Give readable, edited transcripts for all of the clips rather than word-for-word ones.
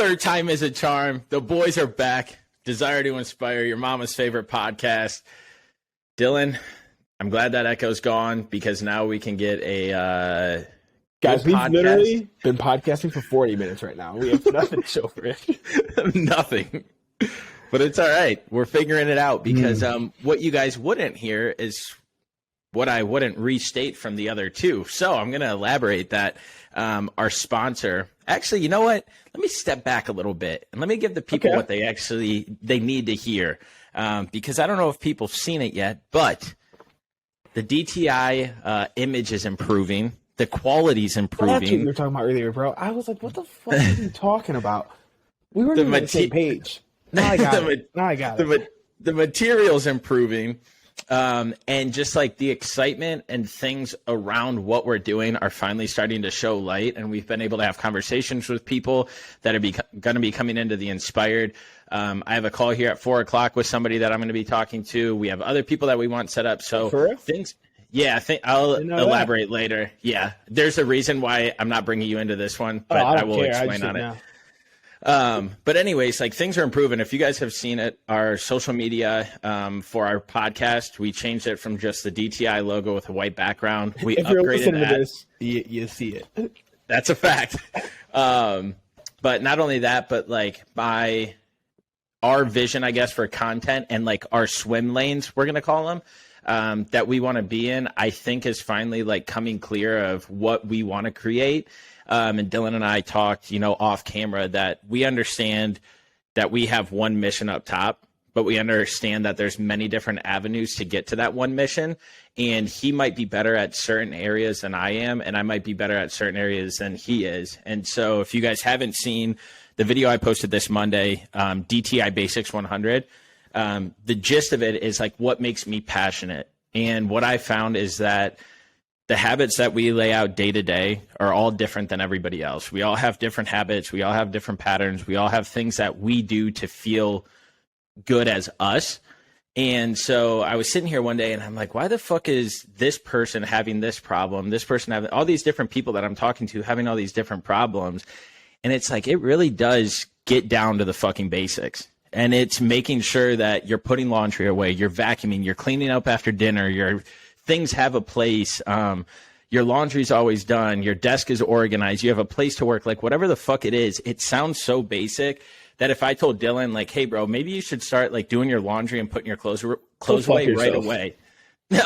Third time is a charm. The boys are back. Desire to Inspire, your mama's favorite podcast. Dylan, I'm glad that echo's gone because now we can get a guys. We've podcast. Literally been podcasting for 40 minutes right now. We have nothing to show for it. Nothing. But it's all right. We're figuring it out because what you guys wouldn't hear is what I wouldn't restate from the other two. So I'm going to elaborate that our sponsor. Actually, you know what? Let me step back a little bit and let me give the people what they need to hear. Because I don't know if people have seen it yet, but the DTI image is improving. The quality's improving. That's what you were talking about earlier, bro. I was like, what the fuck are you talking about? We weren't even on the same page. Now I got it. The material's improving. And just like the excitement and things around what we're doing are finally starting to show light. And we've been able to have conversations with people that are going to be coming into the Inspired. I have a call here at 4:00 with somebody that I'm going to be talking to. We have other people that we want set up. So things. Yeah, I think I'll elaborate later. Yeah, there's a reason why I'm not bringing you into this one, but I will explain on it. But anyways, like things are improving. If you guys have seen it, our social media for our podcast, we changed it from just the DTI logo with a white background. We if you're listening to this, you see it. That's a fact. But not only that, but like our vision, I guess, for content and like our swim lanes, we're going to call them, that we want to be in, I think is finally like coming clear of what we want to create. And Dylan and I talked, off camera that we understand that we have one mission up top, but we understand that there's many different avenues to get to that one mission. And he might be better at certain areas than I am, and I might be better at certain areas than he is. And so if you guys haven't seen the video I posted this Monday, DTI Basics 100, the gist of it is like what makes me passionate. And what I found is that the habits that we lay out day to day are all different than everybody else. We all have different habits. We all have different patterns. We all have things that we do to feel good as us. And so I was sitting here one day and I'm like, why the fuck is this person having this problem? This person having all these different people that I'm talking to having all these different problems. And it's like, it really does get down to the fucking basics. And it's making sure that you're putting laundry away, you're vacuuming, you're cleaning up after dinner, your things have a place, your laundry's always done, your desk is organized, you have a place to work, like whatever the fuck it is. It sounds so basic that if I told Dylan, like, hey, bro, maybe you should start like doing your laundry and putting your clothes away right away. No,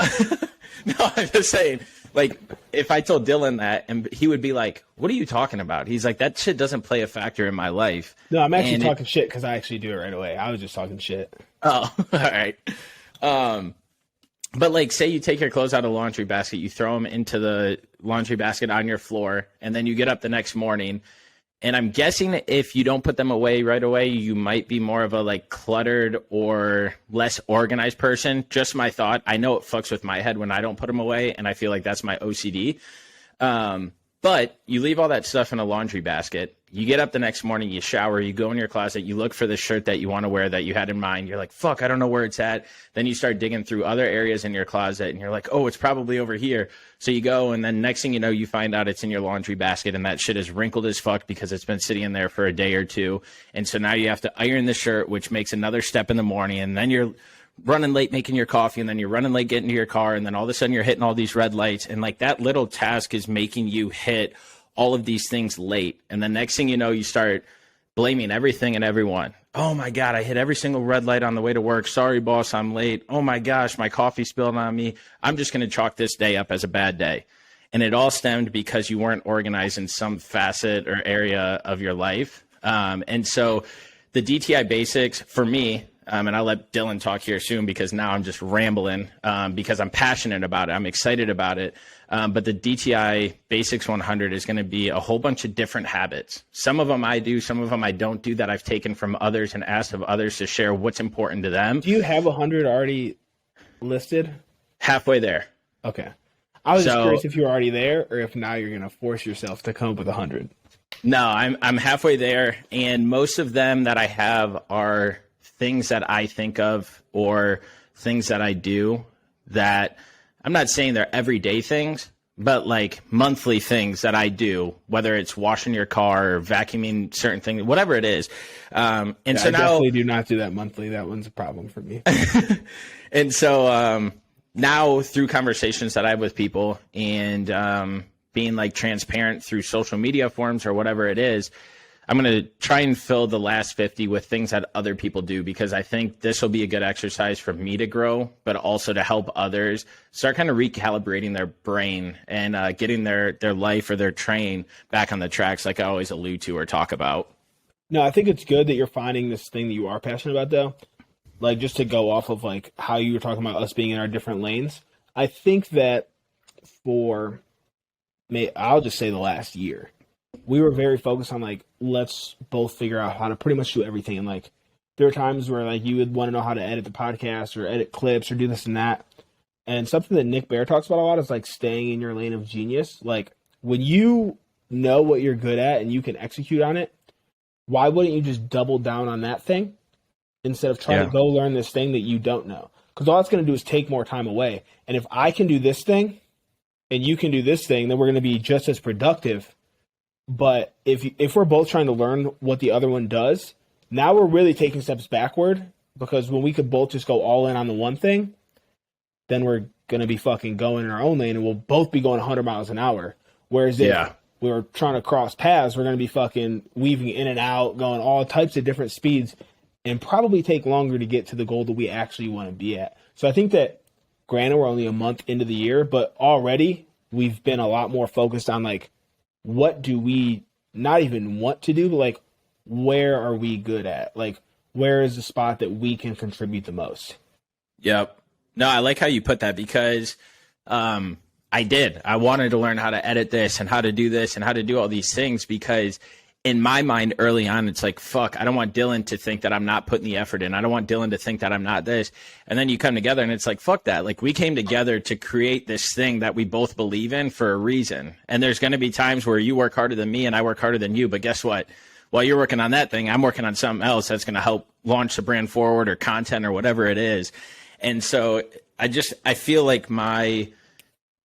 I'm just saying, like, if I told Dylan that, and he would be like, what are you talking about? He's like, that shit doesn't play a factor in my life. No, I'm actually talking shit because I actually do it right away. I was just talking shit. Oh, all right. But like, say you take your clothes out of the laundry basket, you throw them into the laundry basket on your floor, and then you get up the next morning. And I'm guessing if you don't put them away right away, you might be more of a like cluttered or less organized person. Just my thought. I know it fucks with my head when I don't put them away, and I feel like that's my OCD. But you leave all that stuff in a laundry basket. You get up the next morning, you shower, you go in your closet, you look for the shirt that you want to wear that you had in mind. You're like, fuck, I don't know where it's at. Then you start digging through other areas in your closet and you're like, oh, it's probably over here. So you go, and then next thing you know, you find out it's in your laundry basket and that shit is wrinkled as fuck because it's been sitting in there for a day or two. And so now you have to iron the shirt, which makes another step in the morning. And then you're running late making your coffee, and then you're running late getting to your car. And then all of a sudden you're hitting all these red lights. And like that little task is making you hit all of these things late. And the next thing you know, you start blaming everything and everyone. Oh my God, I hit every single red light on the way to work. Sorry, boss, I'm late. Oh my gosh, my coffee spilled on me. I'm just going to chalk this day up as a bad day. And it all stemmed because you weren't organized in some facet or area of your life. And so the DTI basics for me, and I'll let Dylan talk here soon because now I'm just rambling because I'm passionate about it. I'm excited about it. But the DTI Basics 100 is going to be a whole bunch of different habits. Some of them I do, some of them I don't do that I've taken from others and asked of others to share what's important to them. Do you have 100 already listed? Halfway there. Okay. I was just curious if you were already there or if now you're going to force yourself to come up with 100. No, I'm halfway there. And most of them that I have are things that I think of or things that I do that I'm not saying they're everyday things, but like monthly things that I do, whether it's washing your car or vacuuming certain things, whatever it is. So I now definitely do not do that monthly. That one's a problem for me. And so now through conversations that I have with people and being like transparent through social media forums or whatever it is, I'm going to try and fill the last 50 with things that other people do, because I think this will be a good exercise for me to grow, but also to help others start kind of recalibrating their brain and getting their life or their train back on the tracks, like I always allude to or talk about. No, I think it's good that you're finding this thing that you are passionate about, though. Like, just to go off of like how you were talking about us being in our different lanes. I think that I'll just say the last year, we were very focused on like, let's both figure out how to pretty much do everything. And like, there are times where like you would want to know how to edit the podcast or edit clips or do this and that. And something that Nick Bear talks about a lot is like staying in your lane of genius. Like, when you know what you're good at and you can execute on it, why wouldn't you just double down on that thing instead of trying to go learn this thing that you don't know? Because all it's going to do is take more time away. And if I can do this thing and you can do this thing, then we're going to be just as productive. But if we're both trying to learn what the other one does, now we're really taking steps backward, because when we could both just go all in on the one thing, then we're going to be fucking going in our own lane and we'll both be going 100 miles an hour. Whereas if we were trying to cross paths, we're going to be fucking weaving in and out, going all types of different speeds, and probably take longer to get to the goal that we actually want to be at. So I think that, granted, we're only a month into the year, but already we've been a lot more focused on like, what do we not even want to do, but like, where are we good at? Like, where is the spot that we can contribute the most? Yep. No, I like how you put that, because I wanted to learn how to edit this and how to do this and how to do all these things, because in my mind early on, it's like, fuck, I don't want Dylan to think that I'm not putting the effort in. I don't want Dylan to think that I'm not this. And then you come together and it's like, fuck that. Like, we came together to create this thing that we both believe in for a reason. And there's going to be times where you work harder than me and I work harder than you. But guess what? While you're working on that thing, I'm working on something else that's going to help launch the brand forward or content or whatever it is. And so I feel like my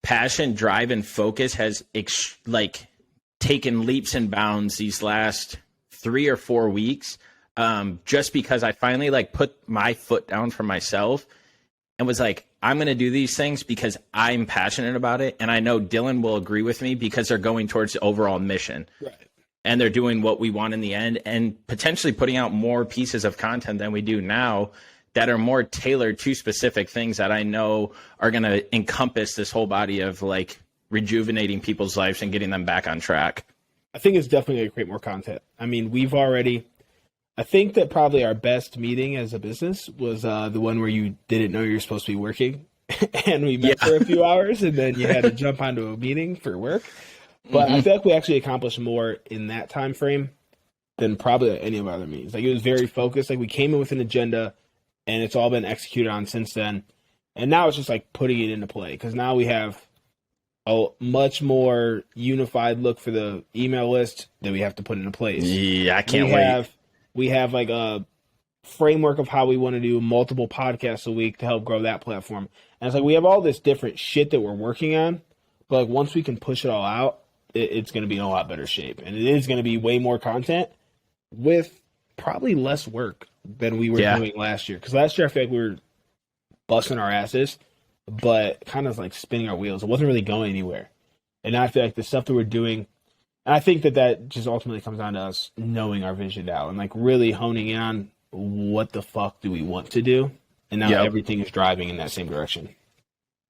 passion, drive, and focus has taken leaps and bounds these last 3 or 4 weeks, just because I finally like put my foot down for myself and was like, I'm going to do these things because I'm passionate about it. And I know Dylan will agree with me, because they're going towards the overall mission. Right. And they're doing what we want in the end, and potentially putting out more pieces of content than we do now that are more tailored to specific things that I know are going to encompass this whole body of like rejuvenating people's lives and getting them back on track. I think it's definitely going to create more content. I mean, I think that probably our best meeting as a business was the one where you didn't know you were supposed to be working and we met for a few hours and then you had to jump onto a meeting for work. But I feel like we actually accomplished more in that time frame than probably any of our other meetings. Like, it was very focused. Like, we came in with an agenda and it's all been executed on since then. And now it's just like putting it into play, because now we have a much more unified look for the email list that we have to put into place. Yeah, I can't wait. We have like a framework of how we want to do multiple podcasts a week to help grow that platform. And it's like, we have all this different shit that we're working on, but like, once we can push it all out, it's going to be in a lot better shape. And it is going to be way more content with probably less work than we were doing last year. Because last year I feel like we were busting our asses, but kind of like spinning our wheels. It wasn't really going anywhere. And now I feel like the stuff that we're doing, and I think that just ultimately comes down to us knowing our vision now and like really honing in on what the fuck do we want to do. And now everything is driving in that same direction.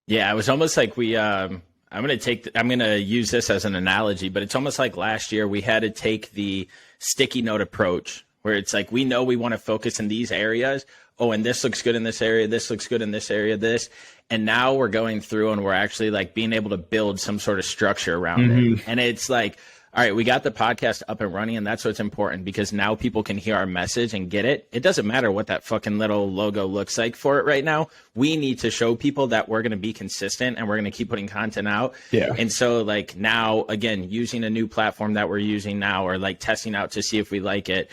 Yeah, it was almost like I'm going to use this as an analogy, but it's almost like last year we had to take the sticky note approach, where it's like, we know we want to focus in these areas. Oh, and this looks good in this area. This looks good in this area, this. And now we're going through and we're actually like being able to build some sort of structure around it. And it's like, all right, we got the podcast up and running, and that's what's important, because now people can hear our message and get it. It doesn't matter what that fucking little logo looks like for it right now. We need to show people that we're going to be consistent and we're going to keep putting content out. Yeah. And so like now, again, using a new platform that we're using now, or like testing out to see if we like it,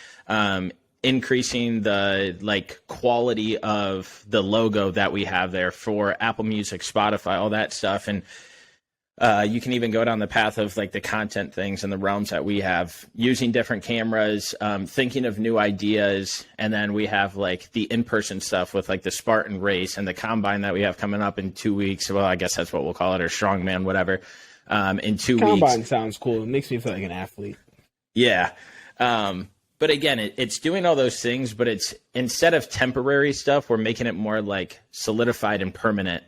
increasing the like quality of the logo that we have there for Apple Music, Spotify, all that stuff. And You can even go down the path of like the content things and the realms that we have, using different cameras, thinking of new ideas. And then we have like the in-person stuff with like the Spartan race and the combine that we have coming up in 2 weeks. Well, I guess that's what we'll call it, or strongman, whatever, in 2 weeks. Combine sounds cool. It makes me feel like an athlete. Yeah. But again, it's doing all those things, but it's, instead of temporary stuff, we're making it more like solidified and permanent.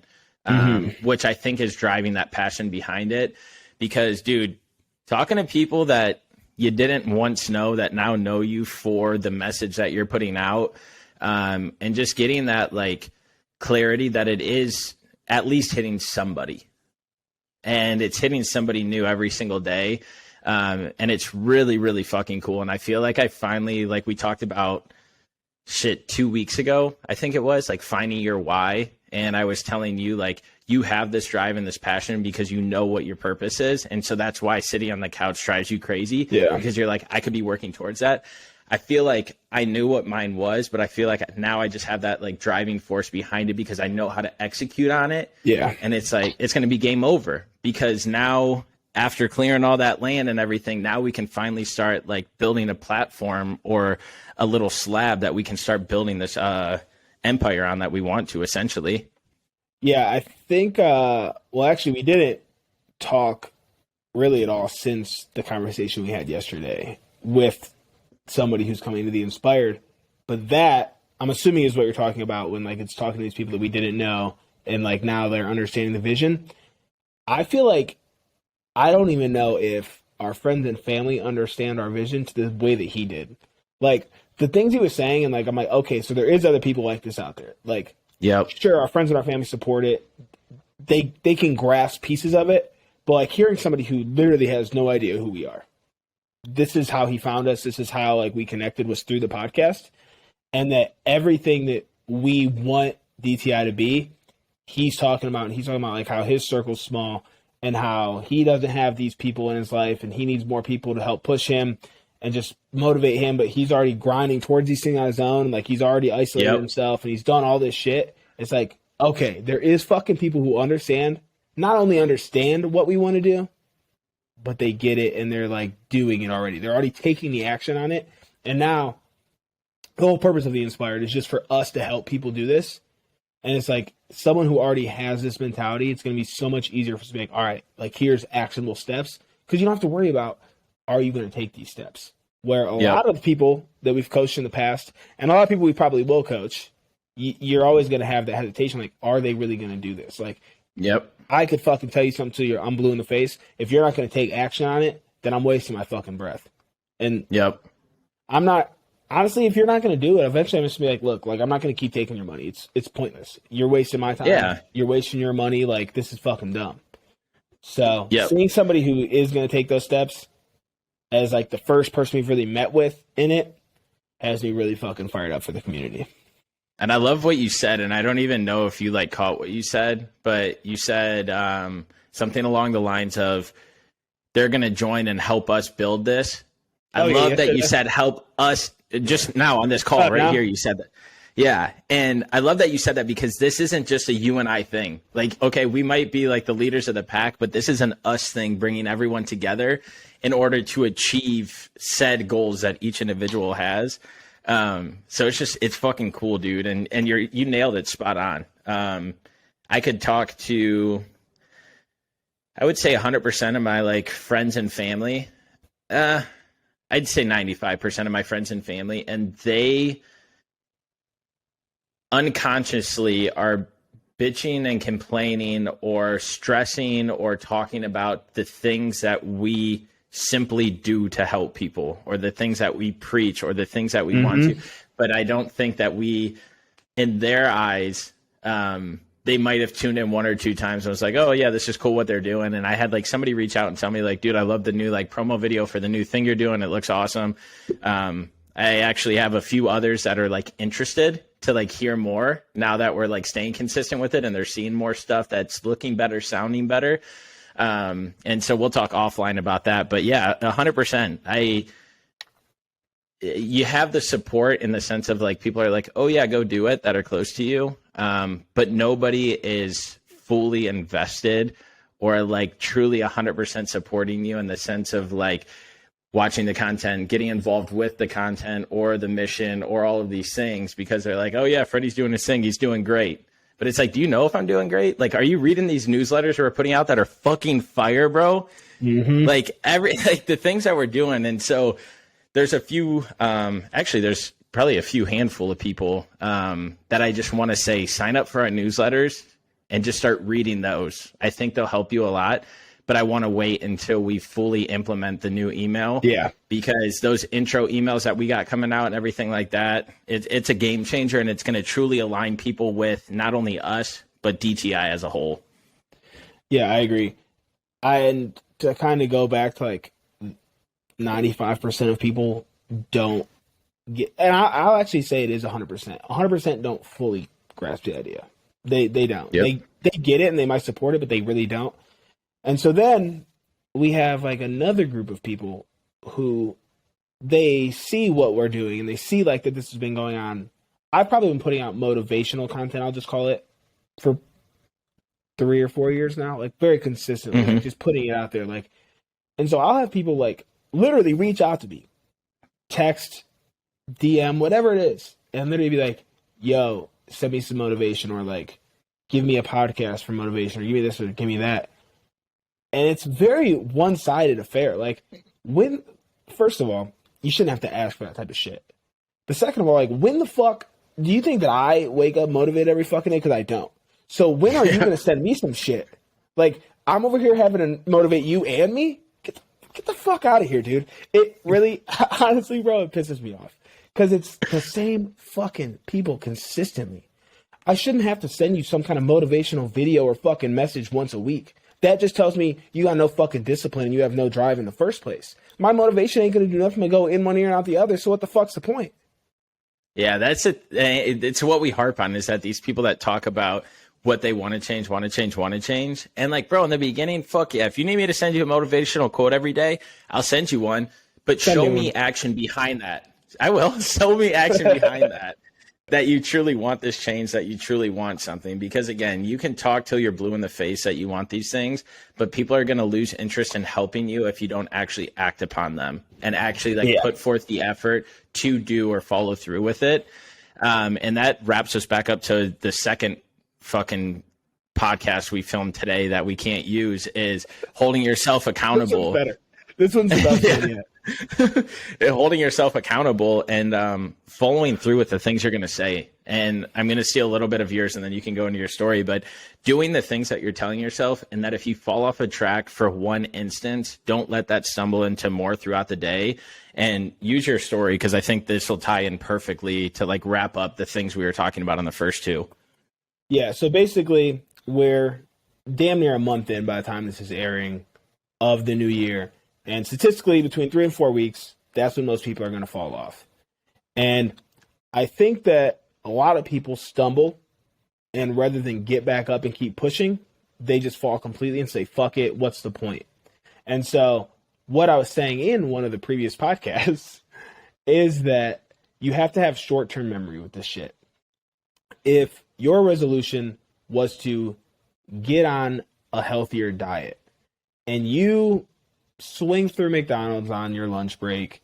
Which I think is driving that passion behind it. Because, dude, talking to people that you didn't once know that now know you for the message that you're putting out, and just getting that like clarity that it is at least hitting somebody, and it's hitting somebody new every single day. And it's really, really fucking cool. And I feel like I finally, like we talked about 2 weeks ago, I think it was, like finding your why. And I was telling you, like, you have this drive and this passion because you know what your purpose is. And so that's why sitting on the couch drives you crazy. Yeah. Because you're like, I could be working towards that. I feel like I knew what mine was, but I feel like now I just have that like driving force behind it because I know how to execute on it. Yeah. And it's like, it's going to be game over, because now after clearing all that land and everything, now we can finally start like building a platform or a little slab that we can start building this, empire on that we want to, essentially. Yeah, I think, well, actually, we didn't talk really at all since the conversation we had yesterday with somebody who's coming to the Inspired. But that, I'm assuming, is what you're talking about when, like, it's talking to these people that we didn't know and, like, now they're understanding the vision. I feel like I don't even know if our friends and family understand our vision to the way that he did. Like, the things he was saying, and like, I'm like, okay, so there is other people like this out there. Like, yep, sure, our friends and our family support it. They can grasp pieces of it, but like hearing somebody who literally has no idea who we are. This is how he found us. This is how like we connected, was through the podcast, and that everything that we want DTI to be, he's talking about. And he's talking about like how his circle's small and how he doesn't have these people in his life, and he needs more people to help push him and just motivate him, but he's already grinding towards these things on his own. Like, he's already isolated himself, and he's done all this shit. It's like, okay, there is fucking people who understand, not only understand what we want to do, but they get it, and they're, like, doing it already. They're already taking the action on it. And now, the whole purpose of the Inspired is just for us to help people do this. And it's like, someone who already has this mentality, it's going to be so much easier for us to be like, all right, like, here's actionable steps. Because you don't have to worry about, are you going to take these steps? Where a lot of the people that we've coached in the past, and a lot of people we probably will coach, you're always going to have that hesitation. Like, are they really going to do this? Like, I could fucking tell you something to you, I'm blue in the face. If you're not going to take action on it, then I'm wasting my fucking breath. And I'm not, honestly, if you're not going to do it, eventually I'm just going to be like, look, like, I'm not going to keep taking your money. It's pointless. You're wasting my time. Yeah. You're wasting your money. Like, this is fucking dumb. So seeing somebody who is going to take those steps as like the first person we've really met with in it has me really fucking fired up for the community. And I love what you said, and I don't even know if you like caught what you said, but you said something along the lines of they're going to join and help us build this. I love that you said help us just now on this call here. You said that. Yeah. And I love that you said that, because this isn't just a you and I thing. Like, okay, we might be like the leaders of the pack, but this is an us thing, bringing everyone together in order to achieve said goals that each individual has. So it's fucking cool, dude. And you nailed it spot on. I could talk to, I would say 100% of my like friends and family. I'd say 95% of my friends and family, and they unconsciously are bitching and complaining or stressing or talking about the things that we simply do to help people, or the things that we preach, or the things that we want to. But I don't think that we, in their eyes, they might have tuned in one or two times and was like, oh yeah, this is cool what they're doing. And I had like somebody reach out and tell me like, dude, I love the new like promo video for the new thing you're doing. It looks awesome. I actually have a few others that are like interested to like hear more now that we're like staying consistent with it, and they're seeing more stuff that's looking better, sounding better. And so we'll talk offline about that, but yeah, 100%. You have the support in the sense of like, people are like, oh yeah, go do it, that are close to you. But nobody is fully invested or like truly 100% supporting you in the sense of like watching the content, getting involved with the content or the mission or all of these things because they're like, oh yeah, Freddy's doing his thing. He's doing great. But it's like, do you know if I'm doing great? Like, are you reading these newsletters we're putting out that are fucking fire, bro? Mm-hmm. Like the things that we're doing. And so there's a few, actually there's probably a few handful of people that I just want to say, sign up for our newsletters and just start reading those. I think they'll help you a lot. But I want to wait until we fully implement the new email. Yeah. Because those intro emails that we got coming out and everything like that, it's a game changer, and it's going to truly align people with not only us, but DTI as a whole. Yeah, I agree. And to kind of go back to like 95% of people don't get, and I'll actually say it is 100%. 100% don't fully grasp the idea. They don't. Yep. They get it and they might support it, but they really don't. And so then we have like another group of people who they see what we're doing and they see like that this has been going on. I've probably been putting out motivational content, I'll just call it, for 3 or 4 years now, like very consistently, like just putting it out there. Like, and so I'll have people like literally reach out to me, text, DM, whatever it is, and literally be like, yo, send me some motivation, or like, give me a podcast for motivation, or give me this or give me that. And it's very one-sided affair. Like, when, first of all, you shouldn't have to ask for that type of shit. But second of all, like, when the fuck do you think that I wake up motivated every fucking day? Because I don't. So when are you going to send me some shit? Like, I'm over here having to motivate you and me? Get the fuck out of here, dude. It really, honestly, bro, it pisses me off. Because it's the same fucking people consistently. I shouldn't have to send you some kind of motivational video or fucking message once a week. That just tells me you got no fucking discipline and you have no drive in the first place. My motivation ain't going to do nothing but go in one ear and out the other, so what the fuck's the point? Yeah, that's it. It's what we harp on, is that these people that talk about what they want to change. And like, bro, in the beginning, fuck yeah. If you need me to send you a motivational quote every day, I'll send you one. But show me action behind that. I will. Show me action behind that. That you truly want this change, that you truly want something. Because again, you can talk till you're blue in the face that you want these things, but people are going to lose interest in helping you if you don't actually act upon them and actually put forth the effort to do or follow through with it. And that wraps us back up to the second fucking podcast we filmed today that we can't use, is holding yourself accountable. This one's the best one yet. Holding yourself accountable and following through with the things you're going to say. And I'm going to steal a little bit of yours and then you can go into your story, but doing the things that you're telling yourself, and that if you fall off a track for one instance, don't let that stumble into more throughout the day. And use your story, because I think this will tie in perfectly to like wrap up the things we were talking about on the first two. Yeah, so basically we're damn near a month in by the time this is airing of the new year. And statistically, between 3 and 4 weeks, that's when most people are going to fall off. And I think that a lot of people stumble, and rather than get back up and keep pushing, they just fall completely and say, fuck it, what's the point? And so what I was saying in one of the previous podcasts is that you have to have short-term memory with this shit. If your resolution was to get on a healthier diet, and you swing through McDonald's on your lunch break,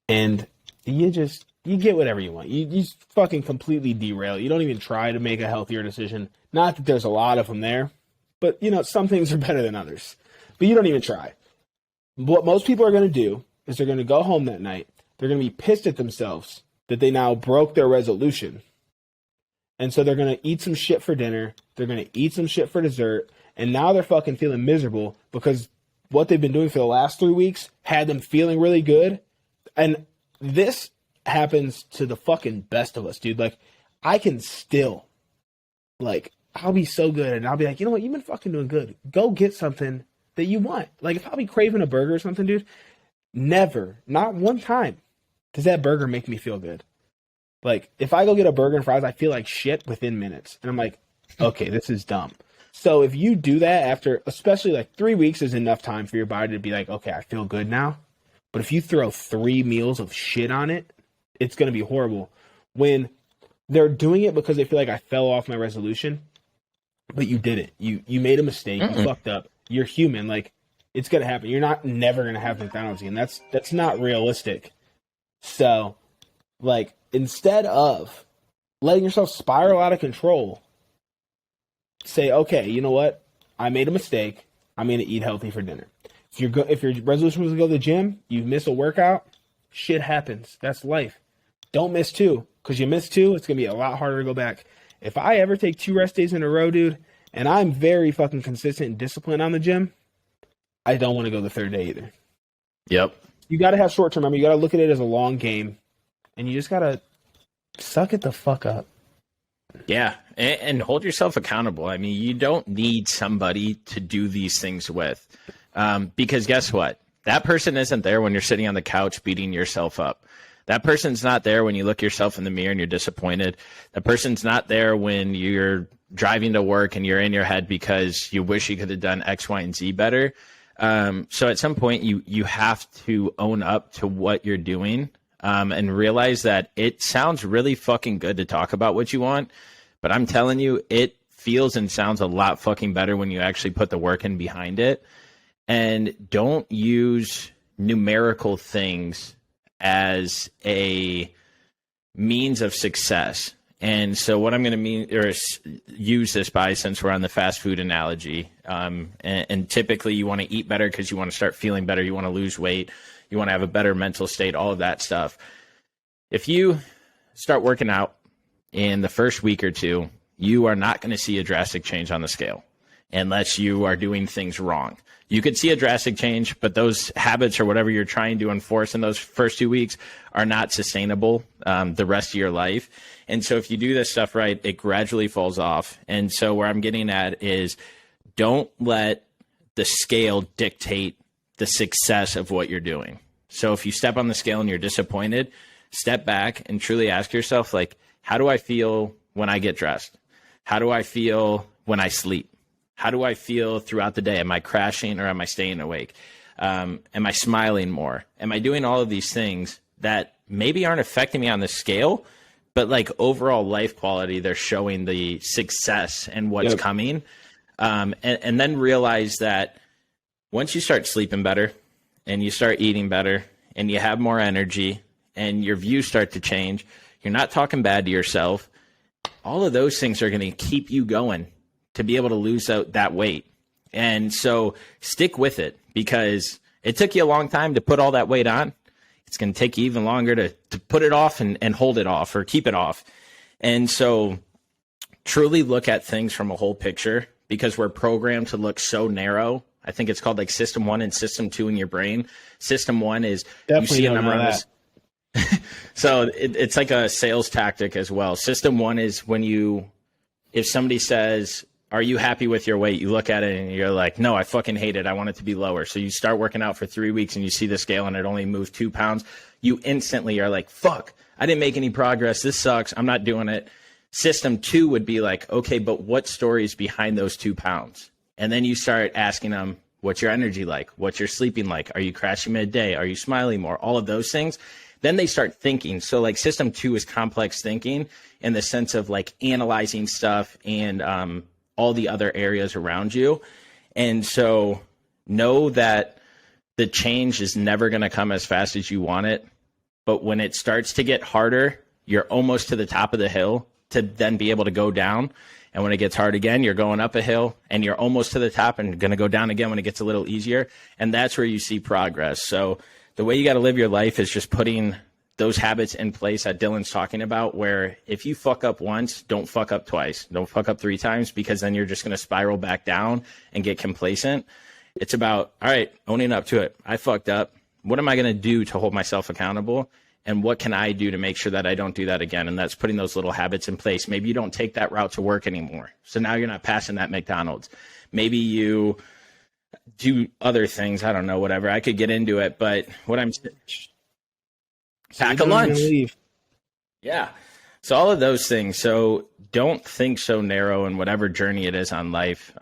and you get whatever you want. You fucking completely derail. You don't even try to make a healthier decision. Not that there's a lot of them there, but some things are better than others. But you don't even try. What most people are going to do is they're going to go home that night. They're going to be pissed at themselves that they now broke their resolution. And so they're going to eat some shit for dinner. They're going to eat some shit for dessert. And now they're fucking feeling miserable because what they've been doing for the last 3 weeks had them feeling really good. And this happens to the fucking best of us, dude. Like, I can still, like, I'll be so good and I'll be like, you know what? You've been fucking doing good. Go get something that you want. Like, if I'll be craving a burger or something, dude, never, not one time does that burger make me feel good. Like, if I go get a burger and fries, I feel like shit within minutes. And I'm like, okay, this is dumb. So if you do that after, especially like 3 weeks is enough time for your body to be like, okay, I feel good now. But if you throw 3 meals of shit on it, it's going to be horrible. When they're doing it because they feel like I fell off my resolution, but you did it. You made a mistake. You fucked up. You're human. Like, it's gonna happen. You're not never gonna have McDonald's again. That's not realistic. So, like, instead of letting yourself spiral out of control, say, okay, you know what? I made a mistake. I'm gonna eat healthy for dinner. If your resolution was to go to the gym, you miss a workout, shit happens. That's life. Don't miss two, because you miss two, it's gonna be a lot harder to go back. If I ever take 2 rest days in a row, dude, and I'm very fucking consistent and disciplined on the gym, I don't want to go the 3rd day either. Yep. You got to have short-term memory. You got to look at it as a long game, and you just got to suck it the fuck up. Yeah, and hold yourself accountable. I mean, you don't need somebody to do these things with, because guess what? That person isn't there when you're sitting on the couch beating yourself up. That person's not there when you look yourself in the mirror and you're disappointed. That person's not there when you're driving to work and you're in your head because you wish you could have done X, Y, and Z better. So at some point, you have to own up to what you're doing, and realize that it sounds really fucking good to talk about what you want, but I'm telling you, it feels and sounds a lot fucking better when you actually put the work in behind it. And don't use numerical things as a means of success. And so what I'm going to use this by, since we're on the fast food analogy, and typically you want to eat better because you want to start feeling better, you want to lose weight, you want to have a better mental state, all of that stuff. If you start working out in the first week or two, you are not going to see a drastic change on the scale unless you are doing things wrong. You could see a drastic change, but those habits or whatever you're trying to enforce in those first 2 weeks are not sustainable the rest of your life. And so if you do this stuff right, it gradually falls off. And so where I'm getting at is, don't let the scale dictate the success of what you're doing. So if you step on the scale and you're disappointed, step back and truly ask yourself, like, how do I feel when I get dressed? How do I feel when I sleep? How do I feel throughout the day? Am I crashing or am I staying awake? Am I smiling more? Am I doing all of these things that maybe aren't affecting me on the scale, but like overall life quality, they're showing the success and what's coming. And then realize that once you start sleeping better and you start eating better and you have more energy and your views start to change, you're not talking bad to yourself. All of those things are going to keep you going to be able to lose out that weight. And so stick with it, because it took you a long time to put all that weight on. It's going to take you even longer to put it off and hold it off or keep it off. And so truly look at things from a whole picture, because we're programmed to look so narrow. I think it's called like system 1 and system 2 in your brain. System 1 is definitely you see a number on this. So it's like a sales tactic as well. System 1 is if somebody says, are you happy with your weight? You look at it and you're like, no, I fucking hate it. I want it to be lower. So you start working out for 3 weeks and you see the scale and it only moved 2 pounds. You instantly are like, fuck, I didn't make any progress. This sucks. I'm not doing it. System 2 would be like, okay, but what story is behind those 2 pounds? And then you start asking them, what's your energy like? What's your sleeping like? Are you crashing midday? Are you smiling more? All of those things. Then they start thinking. So like system 2 is complex thinking in the sense of like analyzing stuff and all the other areas around you. And so know that the change is never going to come as fast as you want it. But when it starts to get harder, you're almost to the top of the hill to then be able to go down. And when it gets hard again, you're going up a hill and you're almost to the top and going to go down again when it gets a little easier. And that's where you see progress. So the way you got to live your life is just putting those habits in place that Dylan's talking about, where if you fuck up once, don't fuck up twice. Don't fuck up 3 times, because then you're just going to spiral back down and get complacent. It's about, all right, owning up to it. I fucked up. What am I going to do to hold myself accountable? And what can I do to make sure that I don't do that again? And that's putting those little habits in place. Maybe you don't take that route to work anymore. So now you're not passing that McDonald's. Maybe you do other things. I don't know, whatever. I could get into it, but what I'm pack a lunch. Yeah. So all of those things. So don't think so narrow in whatever journey it is on life.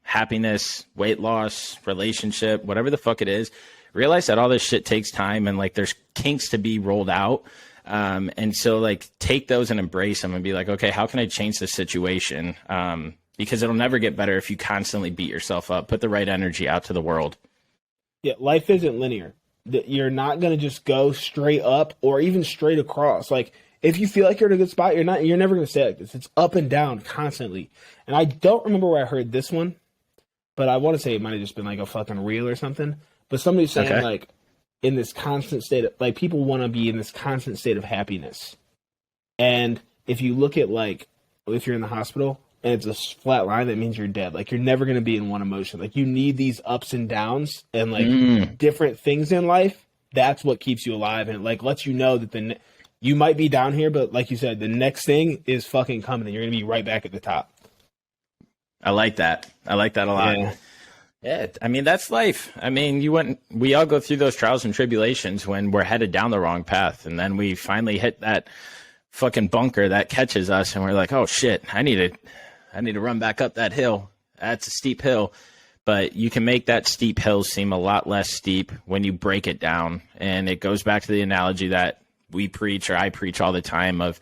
Happiness, weight loss, relationship, whatever the fuck it is. Realize that all this shit takes time and like there's kinks to be rolled out. And so like take those and embrace them and be like, okay, how can I change the situation? because it'll never get better if you constantly beat yourself up. Put the right energy out to the world. Yeah, life isn't linear. You're not going to just go straight up or even straight across. Like, if you feel like you're in a good spot, you're never going to stay like this. It's up and down constantly. And I don't remember where I heard this one, but I want to say it might have just been like a fucking reel or something. But somebody's saying like, in this constant state of, like, people want to be in this constant state of happiness. And if you look at, like, if you're in the hospital and it's a flat line, that means you're dead. Like, you're never going to be in one emotion. Like, you need these ups and downs and, like, different things in life. That's what keeps you alive. And, like, lets you know that you might be down here, but like you said, the next thing is fucking coming and you're going to be right back at the top. I like that. I like that a lot. Yeah, I mean, that's life. I mean, we all go through those trials and tribulations when we're headed down the wrong path. And then we finally hit that fucking bunker that catches us. And we're like, oh shit, I need to run back up that hill. That's a steep hill. But you can make that steep hill seem a lot less steep when you break it down. And it goes back to the analogy that we preach, or I preach all the time, of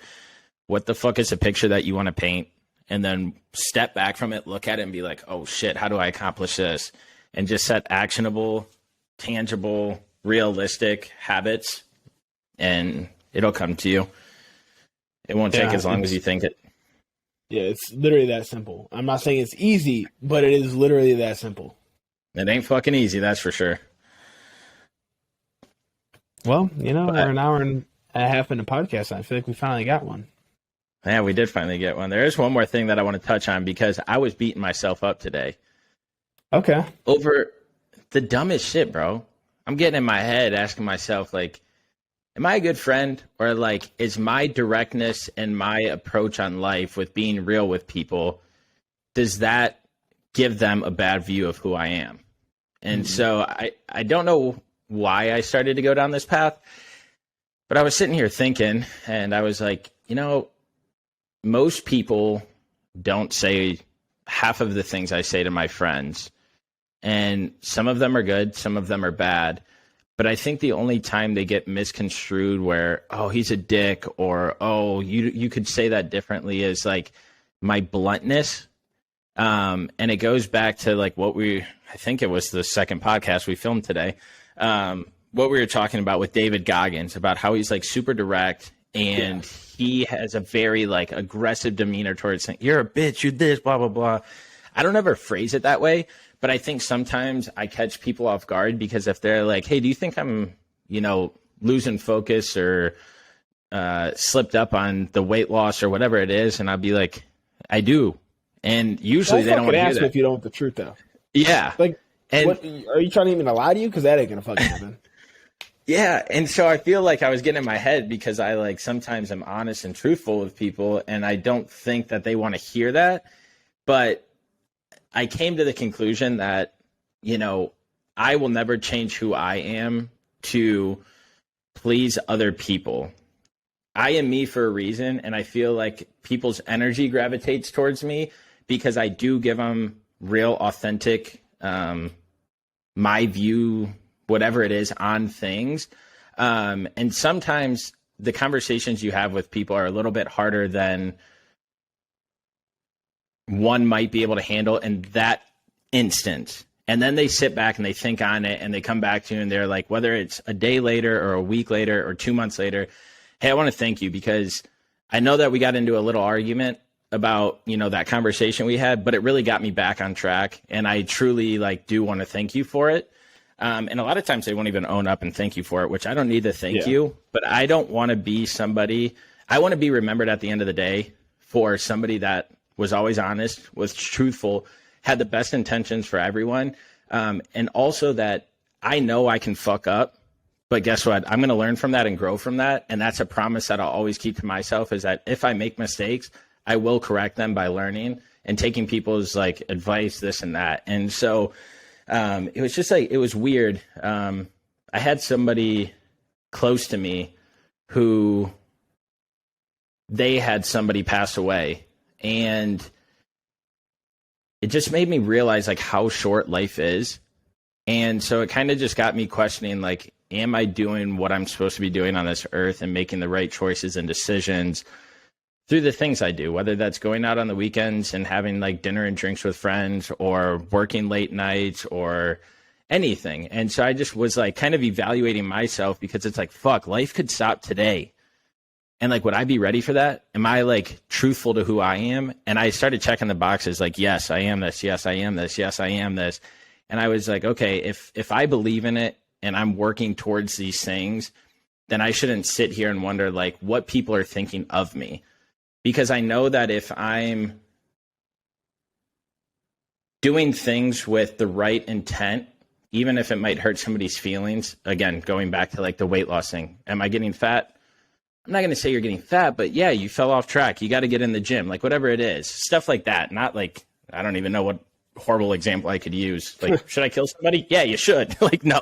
what the fuck is a picture that you want to paint? And then step back from it, look at it, and be like, oh shit, how do I accomplish this? And just set actionable, tangible, realistic habits, and it'll come to you. It won't take as long as you think it. Yeah, it's literally that simple. I'm not saying it's easy, but it is literally that simple. It ain't fucking easy, that's for sure. Well, we're an hour and a half into podcast, and I feel like we finally got one. Yeah, we did finally get one. There is one more thing that I want to touch on, because I was beating myself up today. Okay. Over the dumbest shit, bro. I'm getting in my head asking myself, like, am I a good friend? Or, like, is my directness and my approach on life with being real with people, does that give them a bad view of who I am? And so I don't know why I started to go down this path, but I was sitting here thinking, and I was like, most people don't say half of the things I say to my friends. And some of them are good, some of them are bad. But I think the only time they get misconstrued where, oh, he's a dick, or, oh, you could say that differently, is like my bluntness. And it goes back to like I think it was the second podcast we filmed today. What we were talking about with David Goggins, about how he's like super direct, and he has a very like aggressive demeanor towards saying, you're a bitch, you're this, blah, blah, blah. I don't ever phrase it that way, but I think sometimes I catch people off guard, because if they're like, hey, do you think I'm, losing focus or slipped up on the weight loss or whatever it is? And I'll be like, I do. And usually they don't want to hear that. If you don't want the truth, though. Yeah. Like, what, are you trying to even lie to you? Because that ain't going to fucking happen. Yeah, and so I feel like I was getting in my head, because I like sometimes am honest and truthful with people, and I don't think that they want to hear that. But I came to the conclusion that, I will never change who I am to please other people. I am me for a reason, and I feel like people's energy gravitates towards me because I do give them real, authentic, my view, whatever it is, on things. And sometimes the conversations you have with people are a little bit harder than one might be able to handle in that instant. And then they sit back and they think on it, and they come back to you, and they're like, whether it's a day later or a week later or 2 months later, hey, I want to thank you, because I know that we got into a little argument about, that conversation we had, but it really got me back on track. And I truly do want to thank you for it. And a lot of times they won't even own up and thank you for it, which I don't need to thank you, but I don't want to be somebody. I want to be remembered at the end of the day for somebody that was always honest, was truthful, had the best intentions for everyone. And also that I know I can fuck up, but guess what? I'm going to learn from that and grow from that. And that's a promise that I'll always keep to myself, is that if I make mistakes, I will correct them by learning and taking people's advice, this and that. And so it was just it was weird. I had somebody close to me who they had somebody pass away, and it just made me realize how short life is. And so it kind of just got me questioning, am I doing what I'm supposed to be doing on this earth and making the right choices and decisions through the things I do, whether that's going out on the weekends and having like dinner and drinks with friends, or working late nights, or anything. And so I just was like kind of evaluating myself, because it's like, fuck, life could stop today. And like, would I be ready for that? Am I like truthful to who I am? And I started checking the boxes like, yes, I am this. Yes, I am this. Yes, I am this. And I was like, okay, if I believe in it and I'm working towards these things, then I shouldn't sit here and wonder like what people are thinking of me. Because I know that if I'm doing things with the right intent, even if it might hurt somebody's feelings, again, going back to like the weight loss thing, am I getting fat? I'm not going to say you're getting fat, but yeah, you fell off track. You got to get in the gym, like whatever it is, stuff like that. Not like, I don't even know what horrible example I could use. Like, should I kill somebody? Yeah, you should. Like, no.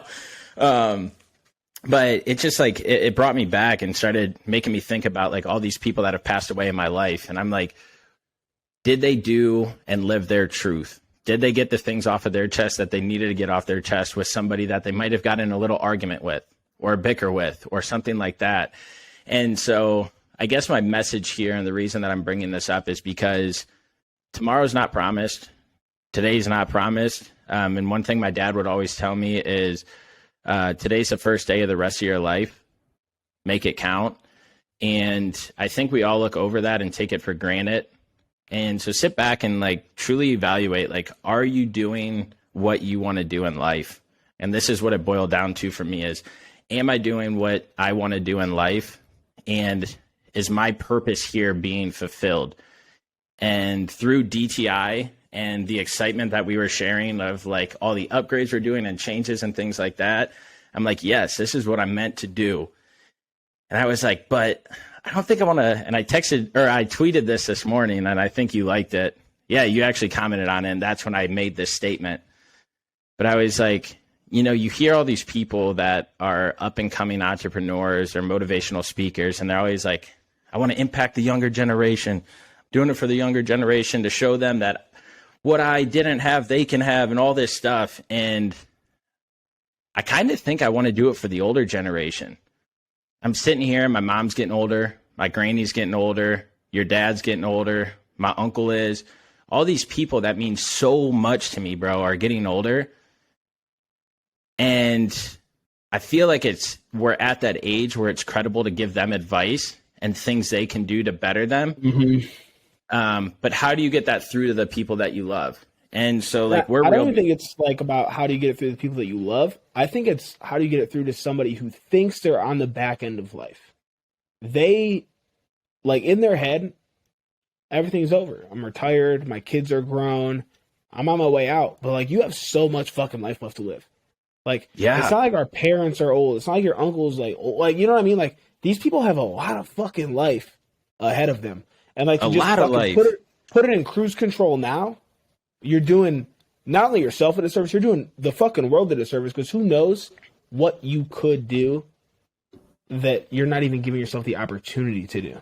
But it just like, it brought me back and started making me think about like all these people that have passed away in my life. And I'm like, did they do and live their truth? Did they get the things off of their chest that they needed to get off their chest with somebody that they might have gotten in a little argument with, or a bicker with, or something like that? And so I guess my message here, and the reason that I'm bringing this up, is because tomorrow's not promised. Today's not promised. And one thing my dad would always tell me is, today's the first day of the rest of your life. Make it count. And I think we all look over that and take it for granted. And so sit back and like truly evaluate, like, are you doing what you want to do in life? And this is what it boiled down to for me is, am I doing what I want to do in life? And is my purpose here being fulfilled? And through DTI and the excitement that we were sharing of like all the upgrades we're doing and changes and things like that, I'm like, yes, this is what I'm meant to do. And I was like, but I don't think I want to. And I tweeted this morning, and I think you liked it. Yeah, you actually commented on it. And that's when I made this statement. But I was like, you know, you hear all these people that are up and coming entrepreneurs or motivational speakers, and they're always like, I want to impact the younger generation. Doing it for the younger generation to show them that what I didn't have, they can have, and all this stuff. And I kind of think I want to do it for the older generation. I'm sitting here, my mom's getting older, my granny's getting older, your dad's getting older, my uncle is. All these people that mean so much to me, bro, are getting older. And I feel like we're at that age where it's credible to give them advice and things they can do to better them. Mm-hmm. But how do you get that through to the people that you love? And so like I don't even think it's like about how do you get it through to the people that you love. I think it's how do you get it through to somebody who thinks they're on the back end of life. They, like, in their head, everything's over. I'm retired. My kids are grown. I'm on my way out. But like, you have so much fucking life left to live. Like, yeah. It's not like our parents are old. It's not like your uncle's like old. Like, you know what I mean? Like, these people have a lot of fucking life ahead of them. And like, a lot of life. Put it in cruise control now. You're doing not only yourself a disservice, you're doing the fucking world a disservice, because who knows what you could do that you're not even giving yourself the opportunity to do.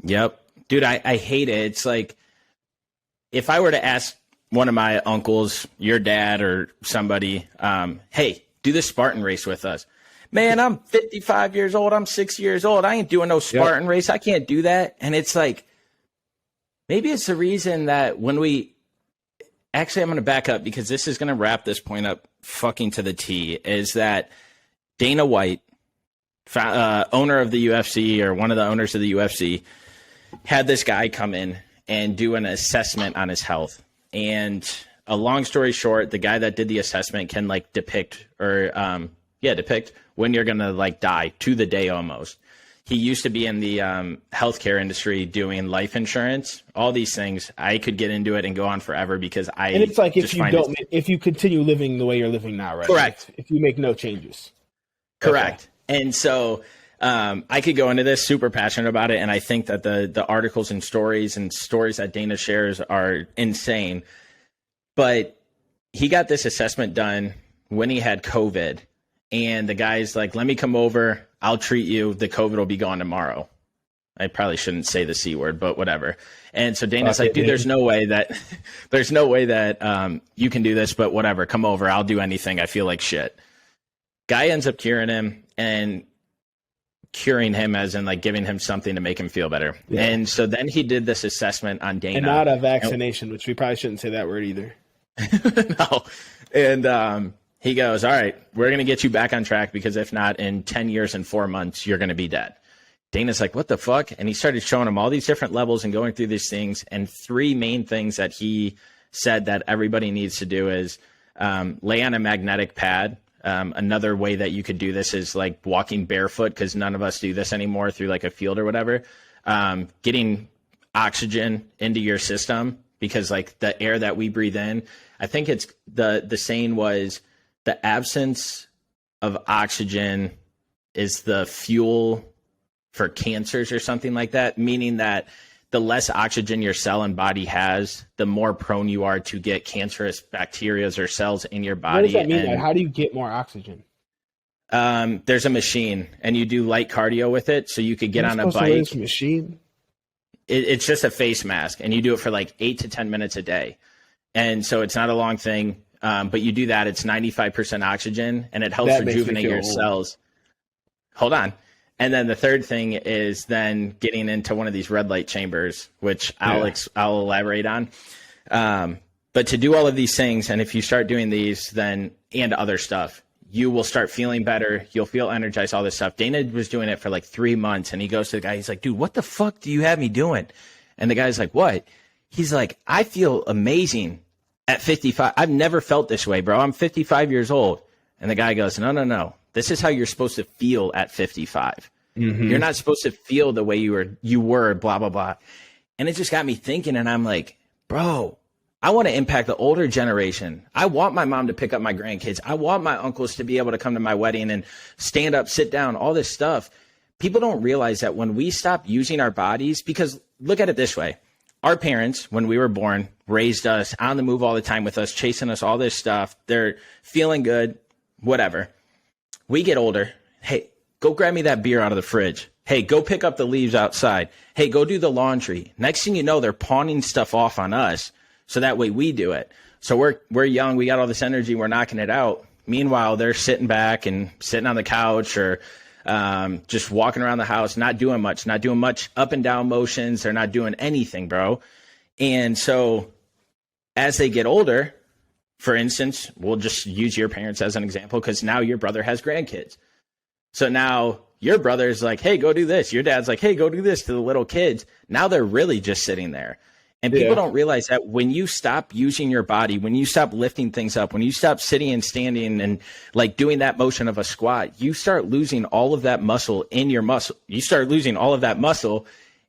Yep. Dude, I hate it. It's like, if I were to ask one of my uncles, your dad or somebody, hey, do this Spartan race with us. Man, I'm 55 years old. I'm 60 years old. I ain't doing no Spartan race. I can't do that. And it's like, maybe it's the reason that actually, I'm going to back up, because this is going to wrap this point up fucking to the T, is that Dana White, owner of the UFC, or one of the owners of the UFC, had this guy come in and do an assessment on his health. And a long story short, the guy that did the assessment can like depict when you're going to like die to the day almost. He used to be in the healthcare industry doing life insurance, all these things. I could get into it and go on forever, because and it's like, if you continue living the way you're living now, right? Correct. If you make no changes. Correct. Okay. And so I could go into this, super passionate about it. And I think that the articles and stories that Dana shares are insane. But he got this assessment done when he had COVID. And the guy's like, let me come over. I'll treat you. The COVID will be gone tomorrow. I probably shouldn't say the C word, but whatever. And so Dana's like, dude, there's no way that you can do this, but whatever, come over. I'll do anything. I feel like shit. Guy ends up curing him. And curing him as in like giving him something to make him feel better. Yeah. And so then he did this assessment on Dana. And not a vaccination, which we probably shouldn't say that word either. No. And he goes, all right, we're going to get you back on track because if not, in 10 years and 4 months, you're going to be dead. Dana's like, what the fuck? And he started showing him all these different levels and going through these things. And 3 main things that he said that everybody needs to do is lay on a magnetic pad. Another way that you could do this is like walking barefoot, because none of us do this anymore, through like a field or whatever. Getting oxygen into your system, because like the air that we breathe in, I think it's the saying was the absence of oxygen is the fuel for cancers or something like that, meaning that the less oxygen your cell and body has, the more prone you are to get cancerous bacteria or cells in your body. What does that mean? Like, how do you get more oxygen? There's a machine, and you do light cardio with it, so you could get on a bike. Machine? It's just a face mask, and you do it for like 8 to 10 minutes a day. And so it's not a long thing, but you do that. It's 95% oxygen, and it helps rejuvenate your cells. Hold on. And then the third thing is then getting into one of these red light chambers, which I'll elaborate on. But to do all of these things, and if you start doing these, then and other stuff, you will start feeling better. You'll feel energized, all this stuff. Dana was doing it for like 3 months, and he goes to the guy. He's like, dude, what the fuck do you have me doing? And the guy's like, what? He's like, I feel amazing at 55. I've never felt this way, bro. I'm 55 years old. And the guy goes, no. This is how you're supposed to feel at 55. Mm-hmm. You're not supposed to feel the way you were, blah, blah, blah. And it just got me thinking, and I'm like, bro, I want to impact the older generation. I want my mom to pick up my grandkids. I want my uncles to be able to come to my wedding and stand up, sit down, all this stuff. People don't realize that when we stop using our bodies, because look at it this way. Our parents, when we were born, raised us on the move all the time with us, chasing us, all this stuff. They're feeling good, whatever. We get older. Hey, go grab me that beer out of the fridge. Hey, go pick up the leaves outside. Hey, go do the laundry. Next thing you know, they're pawning stuff off on us, so that way we do it. So we're young. We got all this energy. We're knocking it out. Meanwhile, they're sitting back and sitting on the couch or just walking around the house, not doing much up and down motions. They're not doing anything, bro. And so as they get older, for instance, we'll just use your parents as an example, because now your brother has grandkids. So now your brother's like, hey, go do this. Your dad's like, hey, go do this to the little kids. Now they're really just sitting there. And people don't realize that when you stop using your body, when you stop lifting things up, when you stop sitting and standing and like doing that motion of a squat, you start losing all of that muscle in your muscle. You start losing all of that muscle,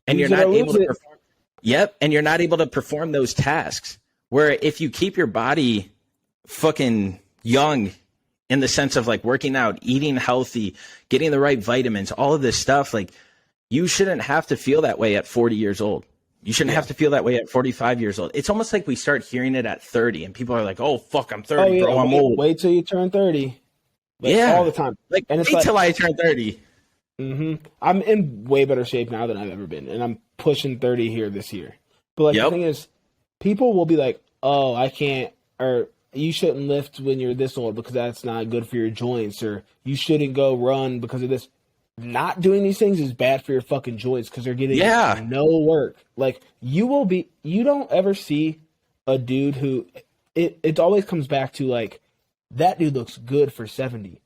and you're not able to perform. Yep. And you're not able to perform those tasks. Where if you keep your body fucking young, in the sense of like working out, eating healthy, getting the right vitamins, all of this stuff, like you shouldn't have to feel that way at 40 years old. You shouldn't have to feel that way at 45 years old. It's almost like we start hearing it at 30, and people are like, oh, fuck, I'm 30, bro. I'm old. Wait till you turn 30. Like, all the time. Like, and it's wait till I turn 30. Mm-hmm. I'm in way better shape now than I've ever been, and I'm pushing 30 here this year. But like the thing is, people will be like, oh, I can't, or you shouldn't lift when you're this old because that's not good for your joints, or you shouldn't go run because of this. Not doing these things is bad for your fucking joints because they're getting no work. Like you don't ever see a dude who it always comes back to like that dude looks good for 70.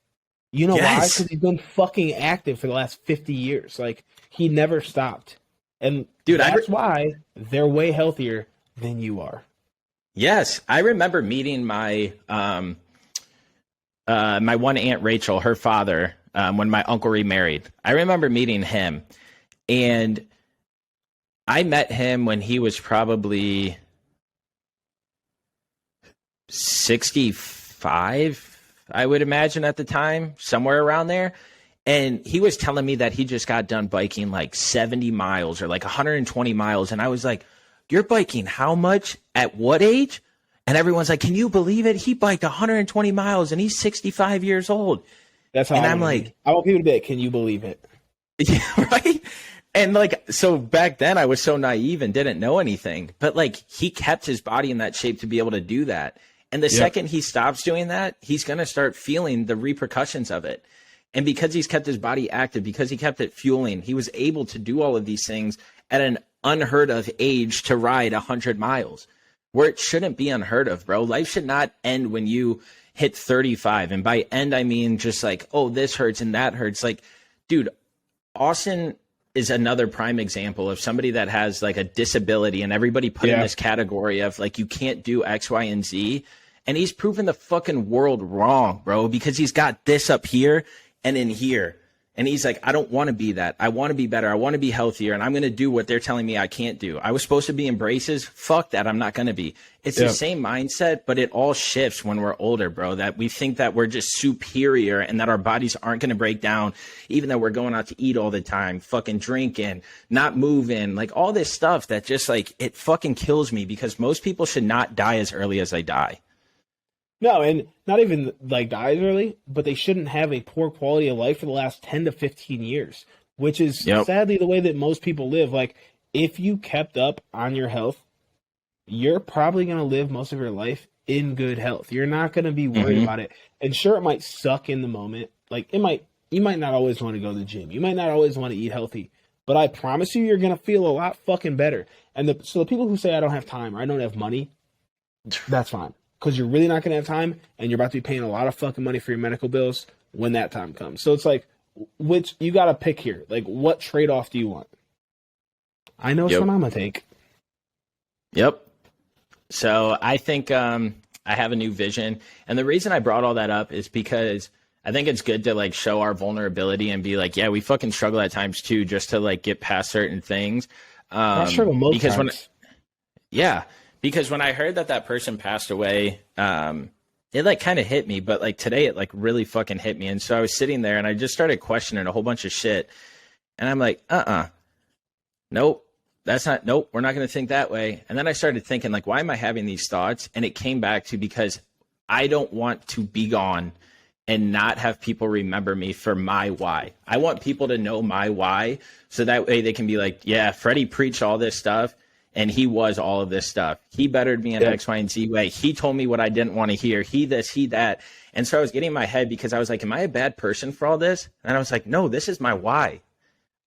You know why? Because he's been fucking active for the last 50 years. Like he never stopped. And dude, that's why they're way healthier than you are. Yes, I remember meeting my my one aunt Rachel, her father. When my uncle remarried, I remember meeting him, and I met him when he was probably 65, I would imagine at the time, somewhere around there. And he was telling me that he just got done biking like 70 miles or like 120 miles. And I was like, you're biking how much? At what age? And everyone's like, can you believe it? He biked 120 miles and he's 65 years old. That's how I'm like, I want people to be like, can you believe it? Yeah, right. And like, so back then I was so naive and didn't know anything, but like he kept his body in that shape to be able to do that. And the second he stops doing that, he's going to start feeling the repercussions of it. And because he's kept his body active, because he kept it fueling, he was able to do all of these things at an unheard of age to ride 100 miles, where it shouldn't be unheard of, bro. Life should not end when you hit 35. And by end, I mean just like, oh, this hurts and that hurts. Like, dude, Austin is another prime example of somebody that has like a disability, and everybody put in this category of like, you can't do X, Y, and Z. And he's proven the fucking world wrong, bro, because he's got this up here and in here. And he's like, I don't want to be that. I want to be better. I want to be healthier. And I'm going to do what they're telling me I can't do. I was supposed to be in braces. Fuck that. I'm not going to be. It's the same mindset, but it all shifts when we're older, bro, that we think that we're just superior and that our bodies aren't going to break down, even though we're going out to eat all the time, fucking drinking, not moving, like all this stuff that just like, it fucking kills me, because most people should not die as early as they die. No, and not even like die early, but they shouldn't have a poor quality of life for the last 10 to 15 years, which is sadly the way that most people live. Like, if you kept up on your health, you're probably going to live most of your life in good health. You're not going to be worried about it. And sure, it might suck in the moment. Like, you might not always want to go to the gym. You might not always want to eat healthy, but I promise you, you're going to feel a lot fucking better. And so the people who say I don't have time or I don't have money, that's fine. Because you're really not going to have time, and you're about to be paying a lot of fucking money for your medical bills when that time comes. So it's like, which you got to pick here. Like, what trade-off do you want? I know what I'm going to take. Yep. So I think I have a new vision. And the reason I brought all that up is because I think it's good to like show our vulnerability and be like, yeah, we fucking struggle at times too, just to like get past certain things. I struggle most times. Because when I heard that person passed away, it like kind of hit me, but like today it like really fucking hit me. And so I was sitting there and I just started questioning a whole bunch of shit. And I'm like, nope, we're not going to think that way. And then I started thinking like, why am I having these thoughts? And it came back to, because I don't want to be gone and not have people remember me for my why. I want people to know my why, so that way they can be like, yeah, Freddy preached all this stuff. And he was all of this stuff. He bettered me in X, Y, and Z way. He told me what I didn't want to hear. He this, he that. And so I was getting in my head, because I was like, am I a bad person for all this? And I was like, no, this is my why.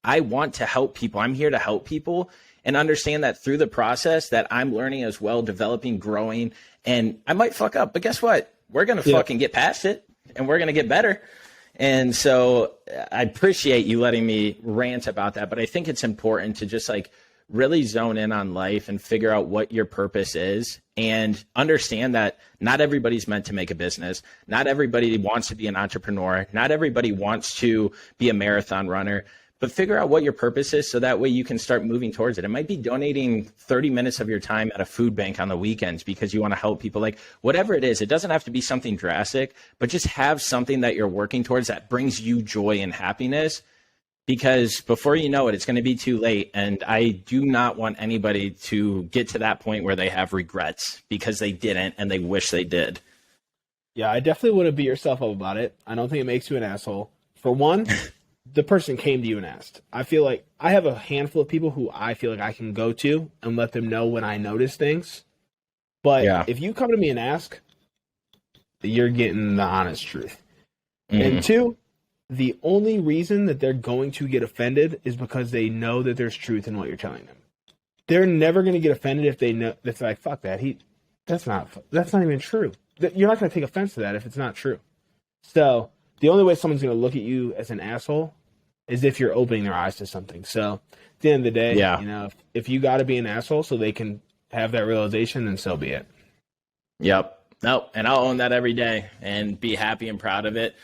I want to help people. I'm here to help people, and understand that through the process that I'm learning as well, developing, growing. And I might fuck up, but guess what? We're going to fucking get past it, and we're going to get better. And so I appreciate you letting me rant about that. But I think it's important to just like really zone in on life and figure out what your purpose is, and understand that not everybody's meant to make a business. Not everybody wants to be an entrepreneur. Not everybody wants to be a marathon runner, but figure out what your purpose is, so that way you can start moving towards it. It might be donating 30 minutes of your time at a food bank on the weekends because you want to help people. Like, whatever it is, it doesn't have to be something drastic, but just have something that you're working towards that brings you joy and happiness. Because before you know it, it's going to be too late. And I do not want anybody to get to that point where they have regrets because they didn't and they wish they did. Yeah, I definitely wouldn't beat yourself up about it. I don't think it makes you an asshole. For one, the person came to you and asked. I feel like I have a handful of people who I feel like I can go to and let them know when I notice things. But if you come to me and ask, you're getting the honest truth. And two, the only reason that they're going to get offended is because they know that there's truth in what you're telling them. They're never going to get offended if they know that's like, fuck that. That's not even true. You're not going to take offense to that if it's not true. So the only way someone's going to look at you as an asshole is if you're opening their eyes to something. So at the end of the day, you know, if you got to be an asshole so they can have that realization, then so be it. Yep. No, and I'll own that every day and be happy and proud of it.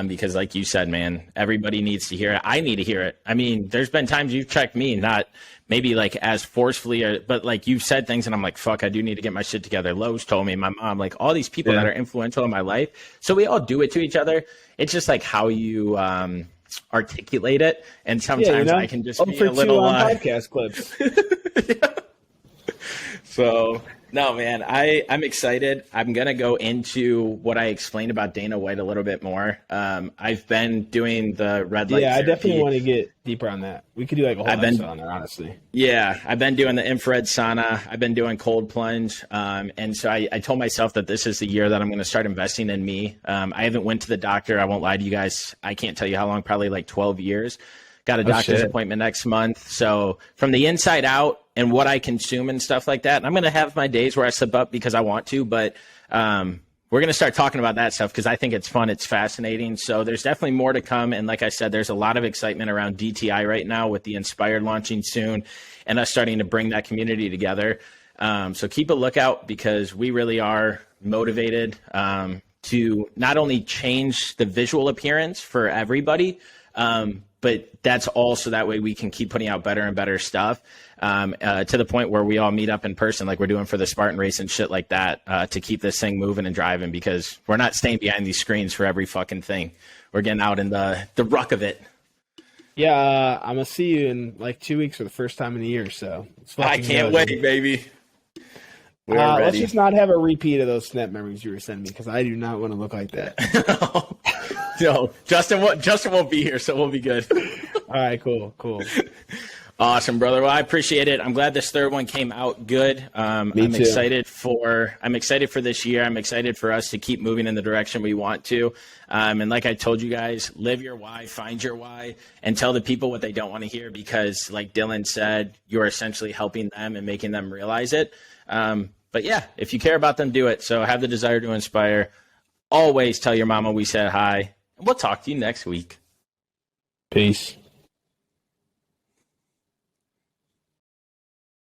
Because like you said, man, everybody needs to hear it. I need to hear it. I mean, there's been times you've checked me, not maybe like as forcefully, but like you've said things and I'm like, fuck, I do need to get my shit together. Lowe's told me, my mom, like all these people that are influential in my life. So we all do it to each other. It's just like how you articulate it. And sometimes I can just be a little podcast clips. So No, man, I'm excited. I'm going to go into what I explained about Dana White a little bit more. I've been doing the red light Yeah, I definitely therapy. want to get deeper on that. We could do like a whole I've episode been on that, honestly. Yeah, I've been doing the infrared sauna. I've been doing cold plunge. And so I told myself that this is the year that I'm going to start investing in me. I haven't went to the doctor. I won't lie to you guys. I can't tell you how long, probably like 12 years. Got a doctor's appointment next month. So from the inside out and what I consume and stuff like that, I'm going to have my days where I slip up because I want to, but we're going to start talking about that stuff because I think it's fun. It's fascinating. So there's definitely more to come. And like I said, there's a lot of excitement around DTI right now with the Inspired launching soon and us starting to bring that community together. So keep a lookout because we really are motivated to not only change the visual appearance for everybody, but that's also that way we can keep putting out better and better stuff to the point where we all meet up in person like we're doing for the Spartan race and shit like that to keep this thing moving and driving because we're not staying behind these screens for every fucking thing. We're getting out in the ruck of it. Yeah, I'm going to see you in like 2 weeks for the first time in a year, so I can't wait, baby. Let's just not have a repeat of those snap memories you were sending me because I do not want to look like that. No, Justin won't be here, so we'll be good. All right, cool. Awesome, brother. Well, I appreciate it. I'm glad this third one came out good. I'm excited for this year. I'm excited for us to keep moving in the direction we want to. And like I told you guys, live your why, find your why, and tell the people what they don't want to hear because, like Dylan said, you're essentially helping them and making them realize it. But yeah, if you care about them, do it. So have the desire to inspire. Always tell your mama we said hi. We'll talk to you next week. Peace.